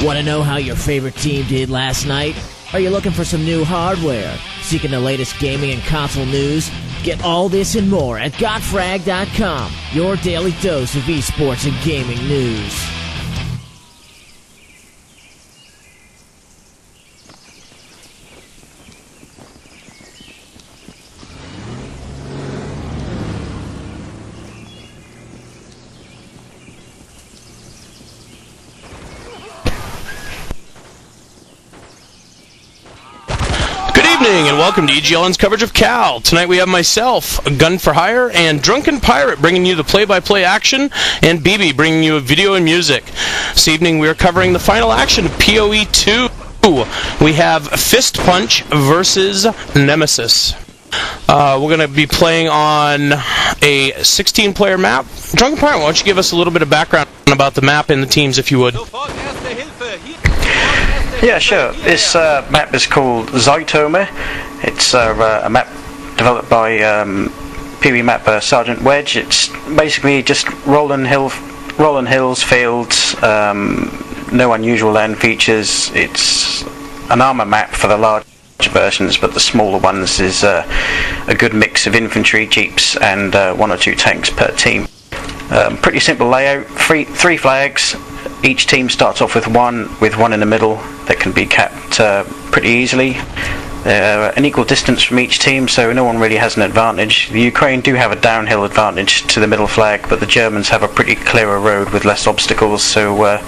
Want to know how your favorite team did last night? Are you looking for some new hardware? Seeking the latest gaming and console news? Get all this and more at gotfrag.com, your daily dose of esports and gaming news. And welcome to EGLN's coverage of Cal. Tonight we have myself, Gun for Hire, and Drunken Pirate bringing you the play-by-play action, and BB bringing you video and music. This evening we are covering the final action of PoE 2. We have FistPunch versus Nemesis. We're going to be playing on a 16-player map. Drunken Pirate, why don't you give us a little bit of background about the map and the teams, if you would. Yeah, sure. This map is called Zytoma. It's a map developed by PoE mapper Sergeant Wedge. It's basically just rolling hills, fields, no unusual land features. It's an armor map for the large versions, but the smaller ones is a good mix of infantry, jeeps, and 1 or 2 tanks per team. Pretty simple layout. Three flags. Each team starts off with one in the middle that can be capped pretty easily. An equal distance from each team, so no one really has an advantage. The Ukraine do have a downhill advantage to the middle flag, but the Germans have a pretty clearer road with less obstacles, so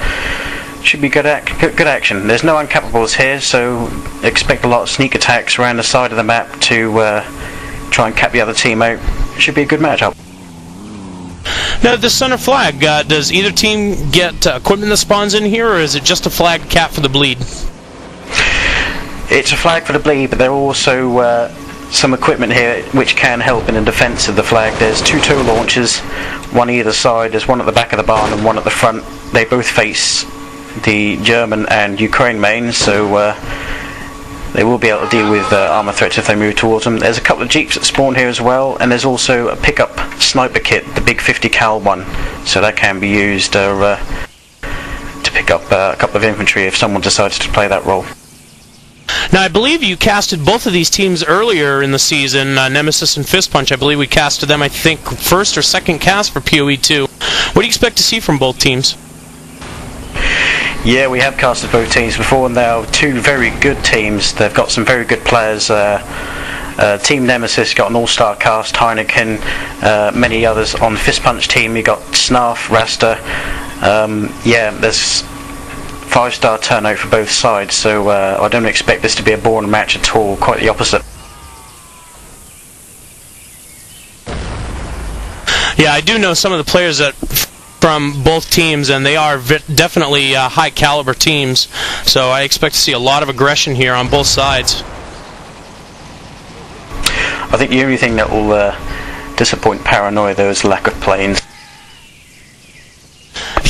should be good action. There's no uncappables here, so expect a lot of sneak attacks around the side of the map to try and cap the other team out. Should be a good matchup. Now, the center flag, does either team get equipment that spawns in here, or is it just a flag cap for the bleed? It's a flag for the bleed, but there are also some equipment here which can help in the defence of the flag. There's 2 tow launchers, one either side. There's one at the back of the barn and one at the front. They both face the German and Ukraine mains, so they will be able to deal with armour threats if they move towards them. There's a couple of jeeps that spawn here as well, and there's also a pickup sniper kit, the big 50 cal one, so that can be used to pick up a couple of infantry if someone decides to play that role. Now, I believe you casted both of these teams earlier in the season, Nemesis and FistPunch. I believe we casted them, I think, first or second cast for PoE 2. What do you expect to see from both teams? Yeah, we have casted both teams before, and they are 2 very good teams. They've got some very good players. Team Nemesis got an all-star cast, Heineken, many others. On the FistPunch team, you got Snarf, Rasta. Yeah, there's 5-star turnout for both sides, so I don't expect this to be a boring match at all. Quite the opposite. Yeah, I do know some of the players that from both teams, and they are definitely high caliber teams, so I expect to see a lot of aggression here on both sides. I think the only thing that will disappoint Paranoia though is lack of planes.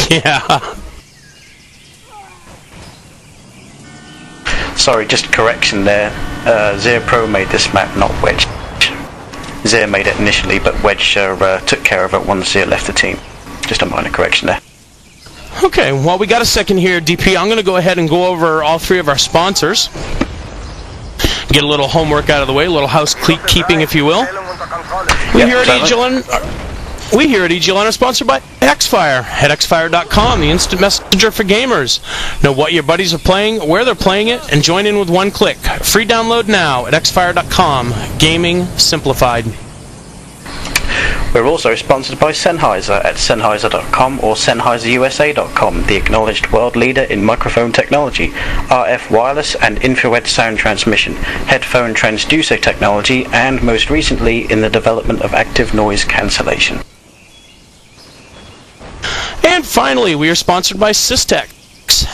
Yeah. Sorry, just a correction there. Zero Pro made this map, not Wedge. Zero made it initially, but Wedge took care of it once Zero left the team. Just a minor correction there. Okay, well, we got a second here, DP. I'm going to go ahead and go over all 3 of our sponsors. Get a little homework out of the way, a little housekeeping, if you will. We here at EGLN are sponsored by Xfire. At xfire.com, the instant messenger for gamers. Know what your buddies are playing, where they're playing it, and join in with one click. Free download now at xfire.com. Gaming simplified. We're also sponsored by Sennheiser at Sennheiser.com or SennheiserUSA.com, the acknowledged world leader in microphone technology, RF wireless and infrared sound transmission, headphone transducer technology, and most recently in the development of active noise cancellation. And finally, we are sponsored by Systech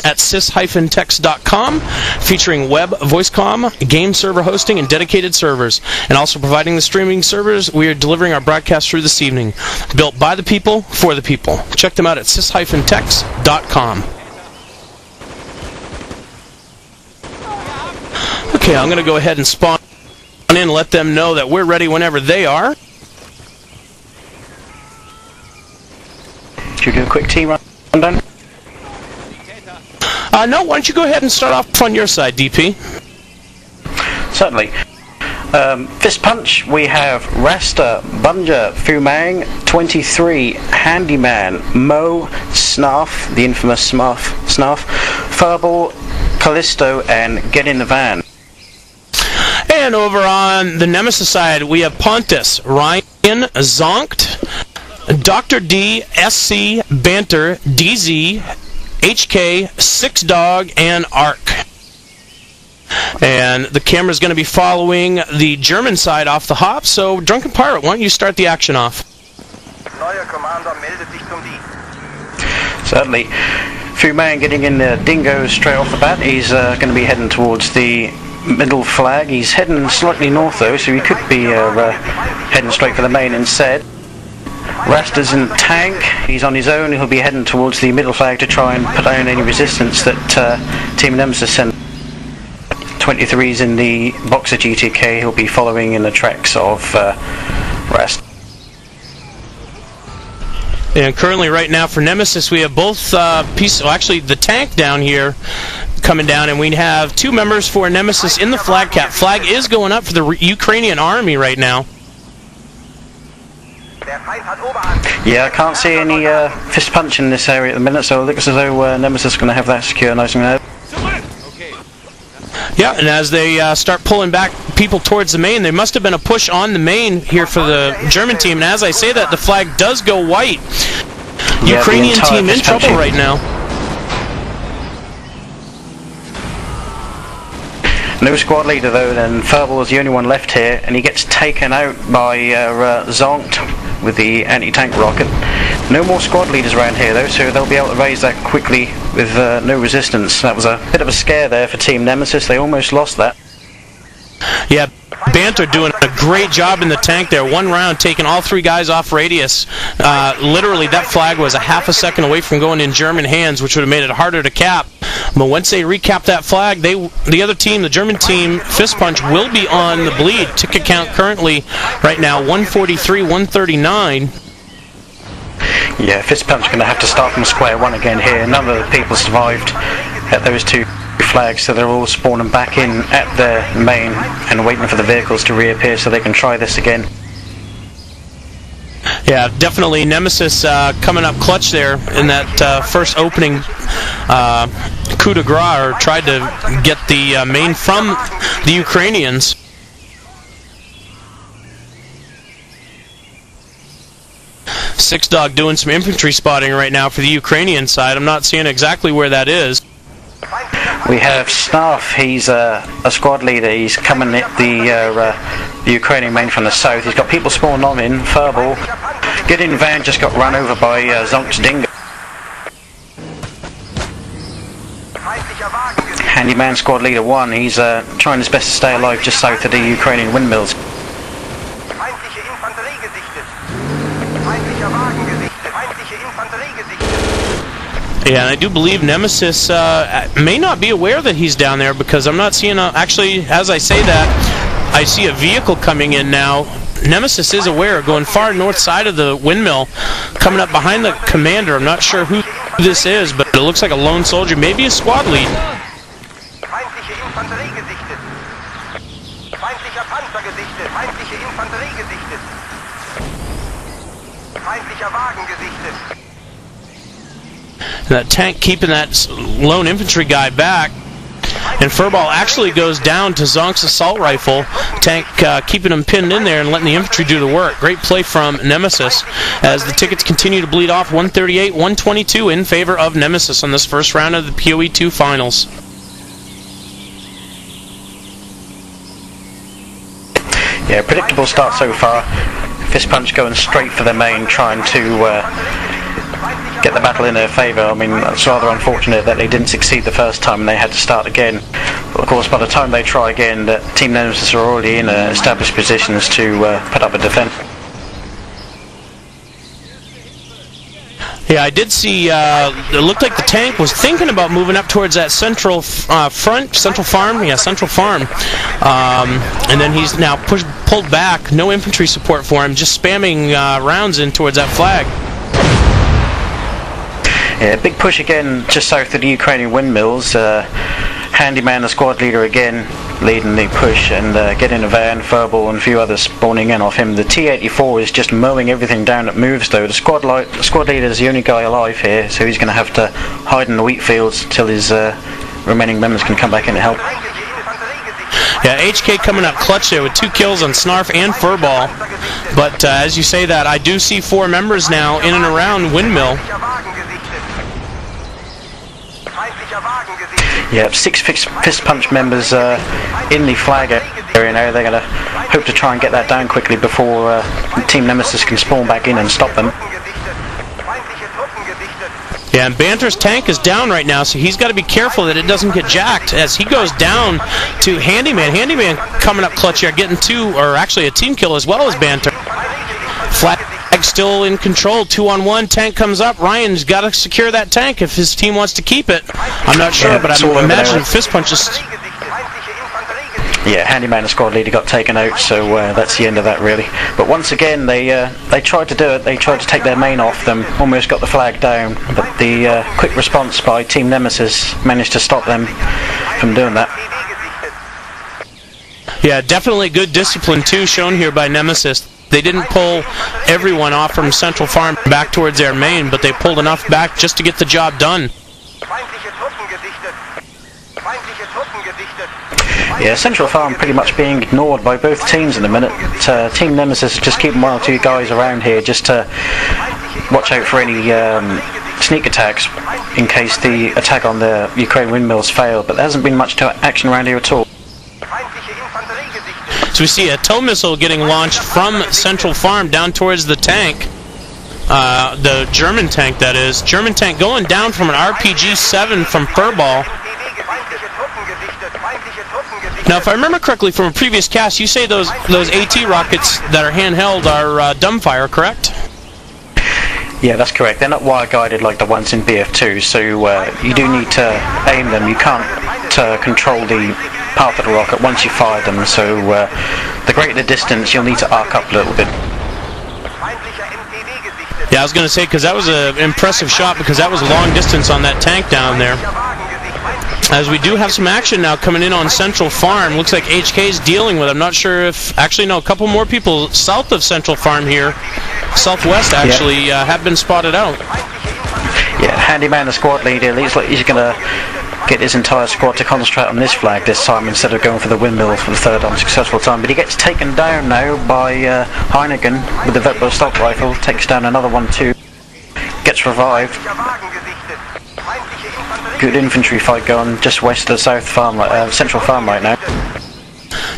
at sys-tex.com, featuring web, voice-comm, game server hosting, and dedicated servers. And also providing the streaming servers, we are delivering our broadcast through this evening. Built by the people, for the people. Check them out at sys-tex.com. Okay, I'm going to go ahead and spawn in and let them know that we're ready whenever they are. Should we do a quick team rundown? No, why don't you go ahead and start off on your side, DP? Certainly. Fist Punch, we have Rasta, Bunja, Fumang, 23, Handyman, Mo, Snarf, the infamous Snarf, Furball, Callisto, and Get in the Van. And over on the Nemesis side, we have Pontus, Ryan, Zonkt, Dr. D, SC, Banter, DZ, HK, Six Dog, and Ark. And the camera's going to be following the German side off the hop, so Drunken Pirate, why don't you start the action off? Neuer Commander meldet sich zum Dienst. Certainly. Fumang getting in the Dingo straight off the bat. He's going to be heading towards the middle flag. He's heading slightly north though, so he could be heading straight for the main instead. Rasta's in tank. He's on his own. He'll be heading towards the middle flag to try and put down any resistance that Team Nemesis sent. 23's in the Boxer GTK. He'll be following in the tracks of Rast. And currently right now for Nemesis we have both pieces, well, actually the tank down here coming down, and we have two members for Nemesis in the flag cap. Flag is going up for the Ukrainian army right now. Yeah, I can't see any Fist Punch in this area at the minute, so it looks as though Nemesis is going to have that secure nice and low. Yeah, and as they start pulling back people towards the main, there must have been a push on the main here for the German team, and as I say that, the flag does go white. Yeah, Ukrainian team in trouble right now. No squad leader though, then Furball is the only one left here, and he gets taken out by Zonkt with the anti-tank rocket. No more squad leaders around here though, so they'll be able to raise that quickly with no resistance. That was a bit of a scare there for Team Nemesis. They almost lost that. Yeah, Banter doing a great job in the tank there. One round taking all three guys off radius. Literally that flag was a half a second away from going in German hands, which would have made it harder to cap. But once they recap that flag, the other team, the German team, Fist Punch, will be on the bleed. Ticket count currently right now 143, 139. Yeah, Fist Punch going to have to start from square one again here. None of the people survived at those two flags, so they're all spawning back in at their main and waiting for the vehicles to reappear so they can try this again. Yeah, definitely Nemesis coming up clutch there in that first opening coup de grace, or tried to get the main from the Ukrainians. Six Dog doing some infantry spotting right now for the Ukrainian side. I'm not seeing exactly where that is. We have Snarf. He's a squad leader. He's coming at the Ukrainian main from the south. He's got people spawning on him. Furball. Get in van just got run over by Zonkt's Dingo. Handyman squad leader 1. He's trying his best to stay alive just south of the Ukrainian windmills. Yeah, and I do believe Nemesis may not be aware that he's down there, because I'm not seeing actually, as I say that, I see a vehicle coming in now. Nemesis is aware, going far north side of the windmill, coming up behind the commander. I'm not sure who this is, but it looks like a lone soldier, maybe a squad lead. That tank keeping that lone infantry guy back, and Furball actually goes down to Zonk's assault rifle. Tank keeping him pinned in there and letting the infantry do the work. Great play from Nemesis as the tickets continue to bleed off. 138, 122 in favor of Nemesis on this first round of the PoE2 Finals. Yeah, predictable start so far. Fist Punch going straight for the main, trying to get the battle in their favour. I mean, it's rather unfortunate that they didn't succeed the first time and they had to start again. But of course, by the time they try again, Team Nemesis are already in established positions to put up a defence. Yeah, I did see, it looked like the tank was thinking about moving up towards that central central farm. Yeah, central farm. And then he's now pulled back. No infantry support for him, just spamming rounds in towards that flag. Yeah, big push again just south of the Ukrainian windmills. Handyman, the squad leader again, leading the push, and getting a van, Verbal, and a few others spawning in off him. The T-84 is just mowing everything down that moves, though. The squad leader is the only guy alive here, so he's going to have to hide in the wheat fields till his remaining members can come back in to help. Yeah, HK coming up clutch there with 2 kills on Snarf and Furball. But as you say that, I do see 4 members now in and around Windmill. Yeah, 6 FistPunch members in the flag area now. They're going to hope to try and get that down quickly before Team Nemesis can spawn back in and stop them. Yeah, and Banter's tank is down right now, so he's got to be careful that it doesn't get jacked as he goes down to Handyman. Handyman coming up clutch here, getting 2, or actually a team kill as well as Banter. Flag still in control, 2-on-1. Tank comes up. Ryan's got to secure that tank if his team wants to keep it. I'm not sure, but I imagine FistPunch is... Yeah, Handyman and squad leader got taken out, so that's the end of that, really. But once again, they tried to do it. They tried to take their main off them, almost got the flag down, but the quick response by Team Nemesis managed to stop them from doing that. Yeah, definitely good discipline, too, shown here by Nemesis. They didn't pull everyone off from Central Farm back towards their main, but they pulled enough back just to get the job done. Yeah, Central Farm pretty much being ignored by both teams in a minute. Team Nemesis just keeping 1 or 2 guys around here just to watch out for any sneak attacks in case the attack on the Ukraine windmills fail, but there hasn't been much action around here at all. So we see a tow missile getting launched from Central Farm down towards the tank. The German tank, that is. German tank going down from an RPG-7 from Furball. Now, if I remember correctly from a previous cast, you say those AT rockets that are handheld are dumbfire, correct? Yeah, that's correct. They're not wire-guided like the ones in Bf2, so you do need to aim them. You can't control the path of the rocket once you fire them, so the greater the distance, you'll need to arc up a little bit. Yeah, I was going to say, because that was an impressive shot, because that was long distance on that tank down there. As we do have some action now coming in on Central Farm. Looks like HK's dealing with it. I'm not sure if... Actually, no, a couple more people south of Central Farm here, southwest actually, have been spotted out. Yeah, Handyman, the squad leader, looks like he's going to get his entire squad to concentrate on this flag this time instead of going for the windmill for the 3rd unsuccessful time. But he gets taken down now by Heineken with the Vetbo assault rifle. Takes down another one too. Gets revived. Good infantry fight going just west of Central Farm right now.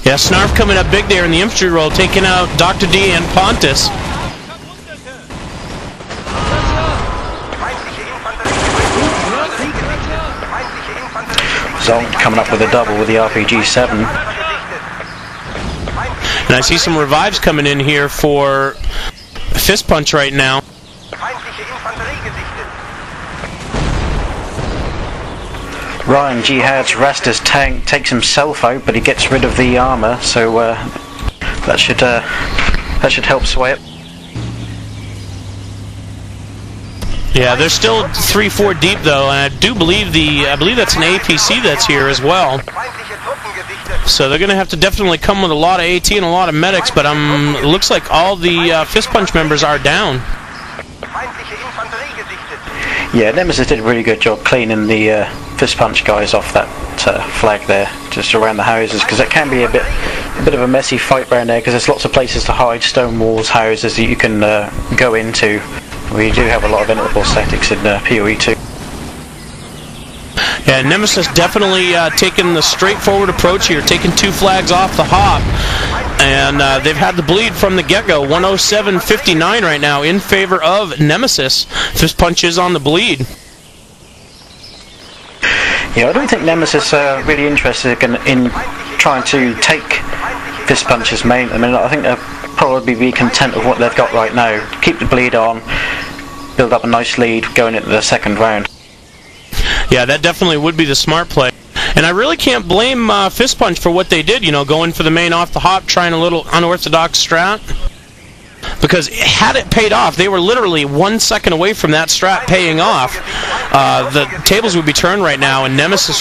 Yeah, Snarf coming up big there in the infantry role, taking out Dr. D and Pontus. Zonk coming up with a double with the RPG-7. And I see some revives coming in here for FistPunch right now. Ryan Jihad's Rasta's tank takes himself out, but he gets rid of the armor, so that should help sway it. Yeah, they're still 3-4 deep though, and I do believe I believe that's an APC that's here as well. So they're going to have to definitely come with a lot of AT and a lot of medics, but it looks like all the FistPunch members are down. Yeah, Nemesis did a really good job cleaning the FistPunch guys off that flag there, just around the houses, because it can be a bit of a messy fight around there, because there's lots of places to hide, stone walls, houses that you can go into. We do have a lot of inevitable statics in PoE 2. Yeah, Nemesis definitely taking the straightforward approach here, taking 2 flags off the hop. And they've had the bleed from the get-go. 107.59 right now in favor of Nemesis. FistPunch is on the bleed. Yeah, I don't think Nemesis are really interested in trying to take FistPunch's main. I mean, I think they'll probably be content with what they've got right now. Keep the bleed on, build up a nice lead going into the 2nd round. Yeah, that definitely would be the smart play. And I really can't blame FistPunch for what they did, going for the main off the hop, trying a little unorthodox strat. because had it paid off, they were literally 1 second away from that strat paying off. The tables would be turned right now, and Nemesis would